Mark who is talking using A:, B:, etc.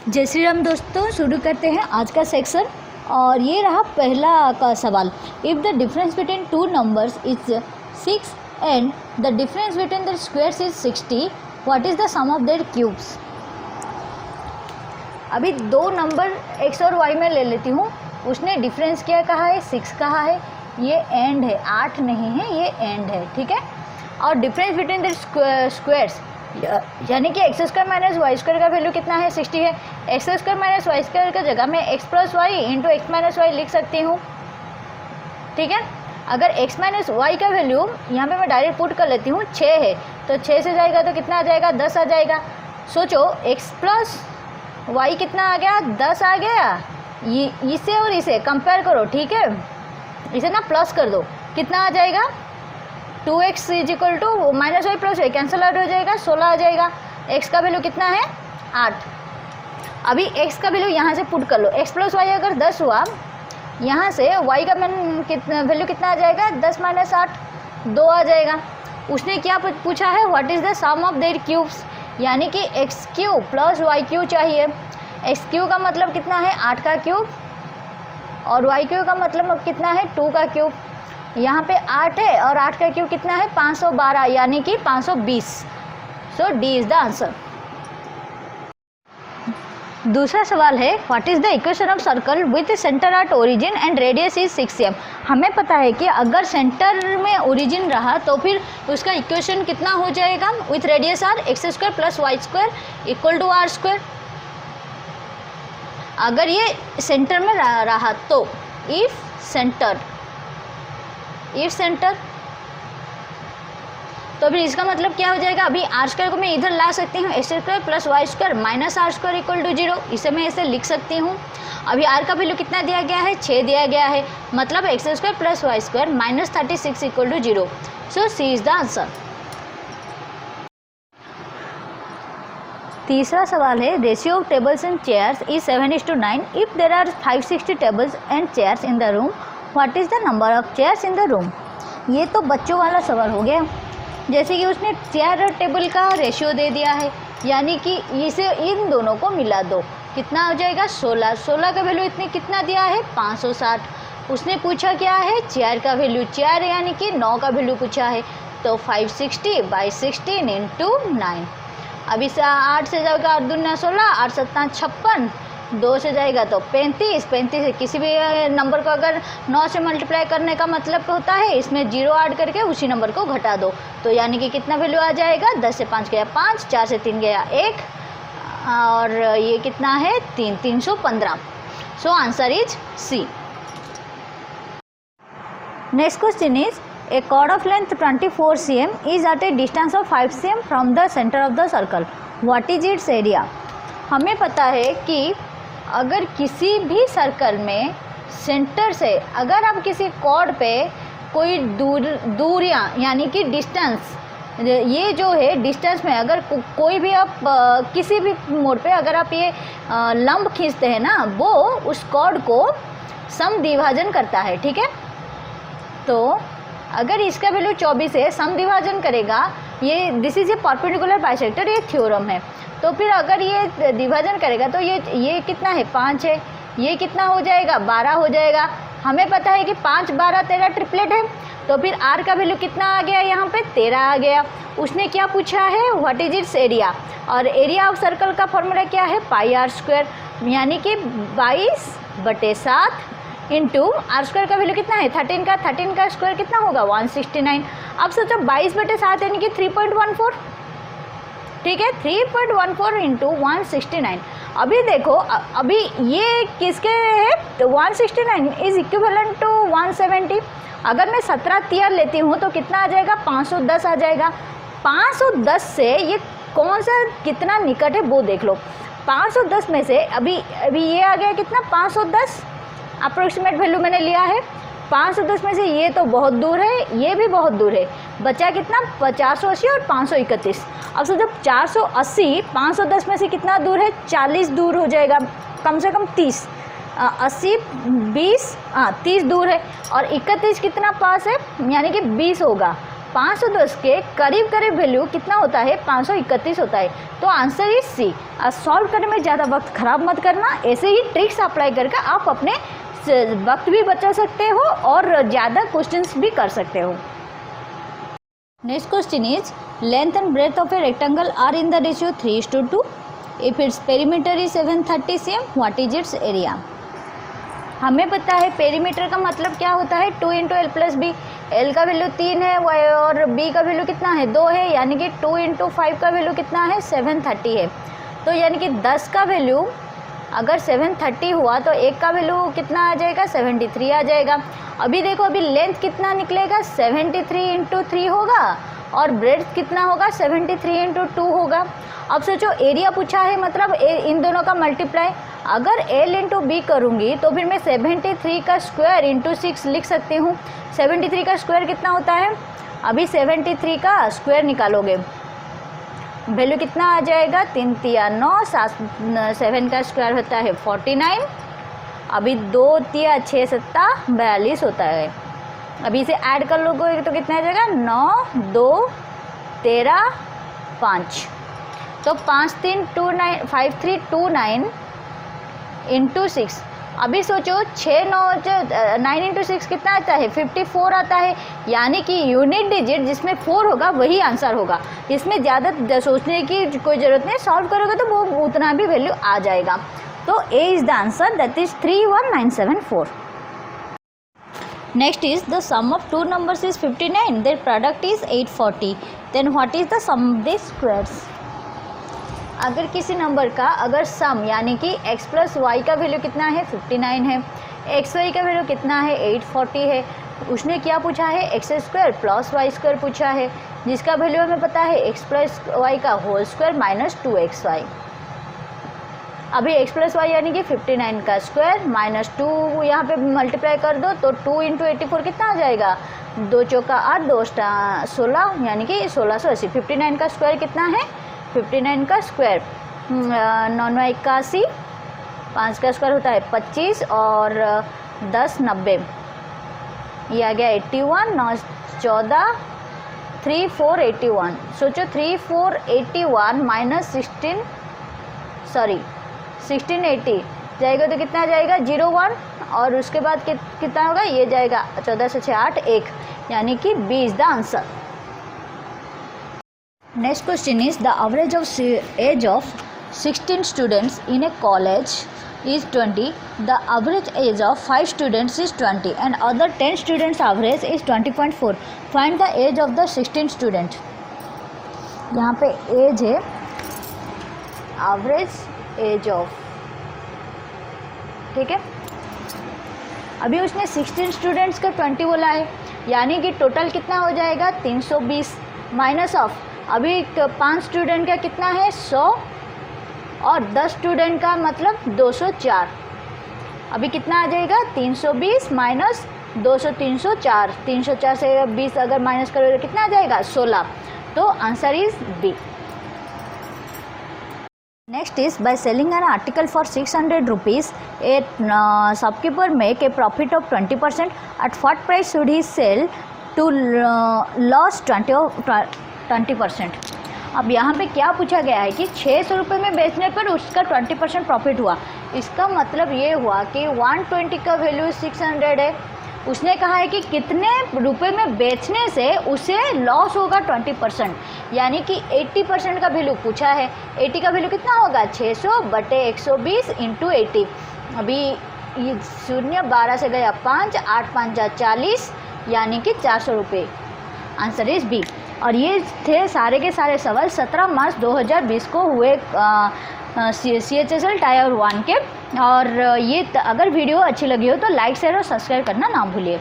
A: जय श्री राम दोस्तों, शुरू करते हैं आज का सेक्शन। और ये रहा पहला का सवाल। If the difference between two numbers is 6 and the difference between the squares is 60, what is the sum of their cubes. अभी दो नंबर x और y में ले लेती हूँ। उसने डिफरेंस क्या कहा है, 6 कहा है। ये एंड है, 8 नहीं है, ये एंड है, ठीक है। और डिफरेंस बिटवीन द स्क्वायर्स यानी कि x square minus y square का वैल्यू कितना है, 60 है। X square minus y square का जगह मैं x plus y into x minus y लिख सकती हूँ, ठीक है। अगर x माइनस वाई का वैल्यू यहाँ पे मैं डायरेक्ट पुट कर लेती हूँ, 6 है, तो 6 से जाएगा तो कितना आ जाएगा, 10 आ जाएगा। सोचो x प्लस वाई कितना आ गया, 10 आ गया। ये इसे और इसे कंपेयर करो, ठीक है। इसे ना प्लस कर दो, कितना आ जाएगा, 2x is equal to minus y plus y cancel out हो जाएगा, 16 आ जाएगा। x का वैल्यू कितना है, 8। अभी x का वैल्यू यहाँ से पुट कर लो। x प्लस वाई अगर 10 हुआ, यहाँ से y का वैल्यू कितना आ जाएगा, 10 माइनस 8 2 आ जाएगा। उसने क्या पूछा है, what is the sum of their cubes, यानी कि x cube plus y cube चाहिए। एक्स क्यूब का मतलब कितना है, 8 का क्यूब, और वाई क्यूब का मतलब कितना है, 2 का क्यूब। यहाँ पे 8 है और 8 का क्यूब कितना है, 512, यानी कि 520। सो डी इज़ द आंसर। दूसरा सवाल है, what is the equation of circle with centre at origin and radius is 6 cm। हमें पता है कि अगर सेंटर में ओरिजिन रहा तो फिर उसका इक्वेशन कितना हो जाएगा, with radius r x square plus y square equal to r square. अगर ये सेंटर में रहा तो इफ सेंटर तो फिर इसका मतलब क्या हो जाएगा, अभी आर स्क्वायर को मैं इधर ला सकती हूँ, x square plus y square minus r square equal to 0। इसे मैं ऐसे लिख सकती हूँ। अभी आर का वैल्यू कितना दिया गया है, 6 दिया गया है, मतलब x square plus y square minus 36 equal to 0। So C is the answer. तीसरा सवाल है, ratio of tables and chairs is 7:9। If there are 560 tables and chairs in the room, what is the number of chairs in the room. ये तो बच्चों वाला सवाल हो गया। जैसे कि उसने चेयर और टेबल का रेशियो दे दिया है, यानी कि इसे इन दोनों को मिला दो, कितना हो जाएगा, 16। 16 का वैल्यू इतने कितना दिया है, 560। उसने पूछा क्या है, चेयर का वैल्यू, चेयर यानी कि 9 का वैल्यू पूछा है, तो 560 बाई 16 इंटू 9। अब इसे 8 से जाएगा 8 दूना 16, 8 7 56, 2 से जाएगा तो 35। 35 से किसी भी नंबर को अगर 9 से मल्टीप्लाई करने का मतलब होता है इसमें 0 ऐड करके उसी नंबर को घटा दो, तो यानी कि कितना वैल्यू आ जाएगा, 10 से 5 गया 5, 4 से 3 गया 1, और ये कितना है, 315। So answer is C. Next question is, a chord of length 24 cm is at a distance of 5 cm from the center of the circle. What is its area? हमें पता है कि अगर किसी भी सर्कल में सेंटर से अगर आप किसी कॉर्ड पे कोई दूरियां यानी कि डिस्टेंस, ये जो है डिस्टेंस में अगर कोई भी आप किसी भी मोड पे अगर आप ये लंब खींचते हैं ना, वो उस कॉर्ड को सम विभाजन करता है, ठीक है। तो अगर इसका वैल्यू 24 है, सम विभाजन करेगा, ये this is a perpendicular bisector, ये थ्योरम है। तो फिर अगर ये विभाजन करेगा तो ये कितना है, 5 है, ये कितना हो जाएगा, 12 हो जाएगा। हमें पता है कि 5 12 13 ट्रिपलेट है, तो फिर आर का वैल्यू कितना आ गया, यहाँ पे 13 आ गया। उसने क्या पूछा है, व्हाट इज इट्स एरिया, और एरिया ऑफ सर्कल का फॉर्मूला क्या है, पाई आर स्क्वायर, यानी कि 22/7 इंटू आर स्क्वायर का वैल्यू कितना है, 13 का स्क्वायर कितना होगा, 169। अब सोचो 22/7 यानी कि 3.14, ठीक है, 3.14 इंटू 169। अभी देखो, अभी ये किसके है, 169 इज इक्विवेलेंट टू 170। अगर मैं 17 तिहाई लेती हूँ तो कितना आ जाएगा, 510 आ जाएगा। 510 से ये कौन सा कितना निकट है वो देख लो। 510 में से अभी ये आ गया कितना, 510 अप्रोक्सीमेट वैल्यू मैंने लिया है। 510 में से ये तो बहुत दूर है, ये भी बहुत दूर है, बचा कितना, 480 और 531। अब सोचो 480 510 में से कितना दूर है, 40 दूर हो जाएगा, कम से कम 30, 80 20 30 दूर है, और 31 कितना पास है, यानी कि 20 होगा। 510 के करीब करीब वैल्यू कितना होता है, 531 होता है। तो आंसर इज सी। सॉल्व करने में ज़्यादा वक्त खराब मत करना, ऐसे ही ट्रिक्स अप्लाई करके आप अपने वक्त भी बचा सकते हो और ज़्यादा क्वेश्चंस भी कर सकते हो। Next question is length and breadth of a rectangle are in the ratio 3:2 if its perimeter is 730 cm, what is its area. हमें पता है पेरीमीटर का मतलब क्या होता है, 2 × L + B। L का वैल्यू 3 है और B का वैल्यू कितना है, 2 है, यानी कि 2 × 5 का वैल्यू कितना है, 730 है। तो यानी कि 10 का वैल्यू अगर 730 हुआ तो 1 का वैल्यू कितना आ जाएगा, 73 आ जाएगा। अभी देखो अभी लेंथ कितना निकलेगा, 73 × 3 होगा और ब्रेड्थ कितना होगा, 73 × 2 होगा। अब सोचो एरिया पूछा है, मतलब इन दोनों का मल्टीप्लाई। अगर L × B करूँगी तो फिर मैं 73 का स्क्वायर × 6 लिख सकती हूँ। 73 का स्क्वायर कितना होता है, अभी 73 का स्क्वायर निकालोगे वैल्यू कितना आ जाएगा, 3 × 3 = 9, 7 का स्क्वायर होता है 49, अभी 2 × 3 = 6, 7 = 42 होता है। अभी इसे ऐड कर लोगे तो कितना आ जाएगा, 9, 2, 13, 5। तो 5329 × 6। अभी सोचो 9 × 6 कितना आता है, 54 आता है। यानी कि यूनिट डिजिट जिसमें 4 होगा वही आंसर होगा। इसमें ज़्यादा सोचने की कोई ज़रूरत नहीं, सॉल्व करोगे तो वो उतना भी वैल्यू आ जाएगा। तो A is the answer, that is 31974। Next is the sum of two numbers is 59, their product is 840, then what is the sum of the squares. अगर किसी नंबर का अगर सम यानी कि x + y का वैल्यू कितना है, 59 है, xy का वैल्यू कितना है, 840 है, उसने क्या पूछा है, x² + y² पूछा है, जिसका वैल्यू हमें पता है x + y का होल स्क्वायर - 2xy। अभी x + y यानी कि 59 का स्क्वायर -2 यहाँ पे मल्टीप्लाई कर दो तो 2 × 84 कितना आ जाएगा, 2 × 4 = 8, 2 × 16 यानी कि 1680। 59 का स्क्वायर कितना है, 59 का स्क्वायर 9 × 81, 5 का स्क्वायर होता है 25 और 10 90, ये आ गया 81, 9 × 14 3481। सोचो 3481 1680 जाएगा तो कितना जाएगा, 01 और उसके बाद कितना होगा, ये जाएगा 14 से 6 8 1, यानी कि B is the answer. Next question is the average of age of 16 students in a college is 20. The average age of 5 students is 20 and other 10 students average is 20.4. Find the age of the 16 student. यहाँ पे age है average age of, ठीक है। अभी उसने 16 students का 20 बोला है, यानी कि टोटल कितना हो जाएगा, 320 माइनस ऑफ अभी 5 स्टूडेंट का कितना है, 100 और 10 स्टूडेंट का मतलब 204। अभी कितना आ जाएगा, 320 माइनस 200, 304। 304 से 20 अगर माइनस करोगे तो कितना आ जाएगा, 16। तो answer is B. Next is by selling an article for 600 rupees, a shopkeeper make a profit of 20%. At what price should he sell to loss 20%? अब यहाँ पे क्या पूछा गया है कि 600 रुपये में बेचने पर उसका 20% प्रॉफिट हुआ। इसका मतलब ये हुआ कि 120 का वैल्यू 600 है, उसने कहा है कि कितने रुपए में बेचने से उसे लॉस होगा 20%, यानी कि 80% का वैल्यू पूछा है। 80 का वैल्यू कितना होगा, 600/120 × 80। अभी ये 0 12 से गया 5, 8 5 जा 40, यानी कि 400 रुपये। Answer is B. और ये थे सारे के सारे सवाल 17 मार्च 2020 को हुए CHSL टायर 1 के। और ये अगर वीडियो अच्छी लगी हो तो लाइक शेयर और सब्सक्राइब करना ना भूलिए।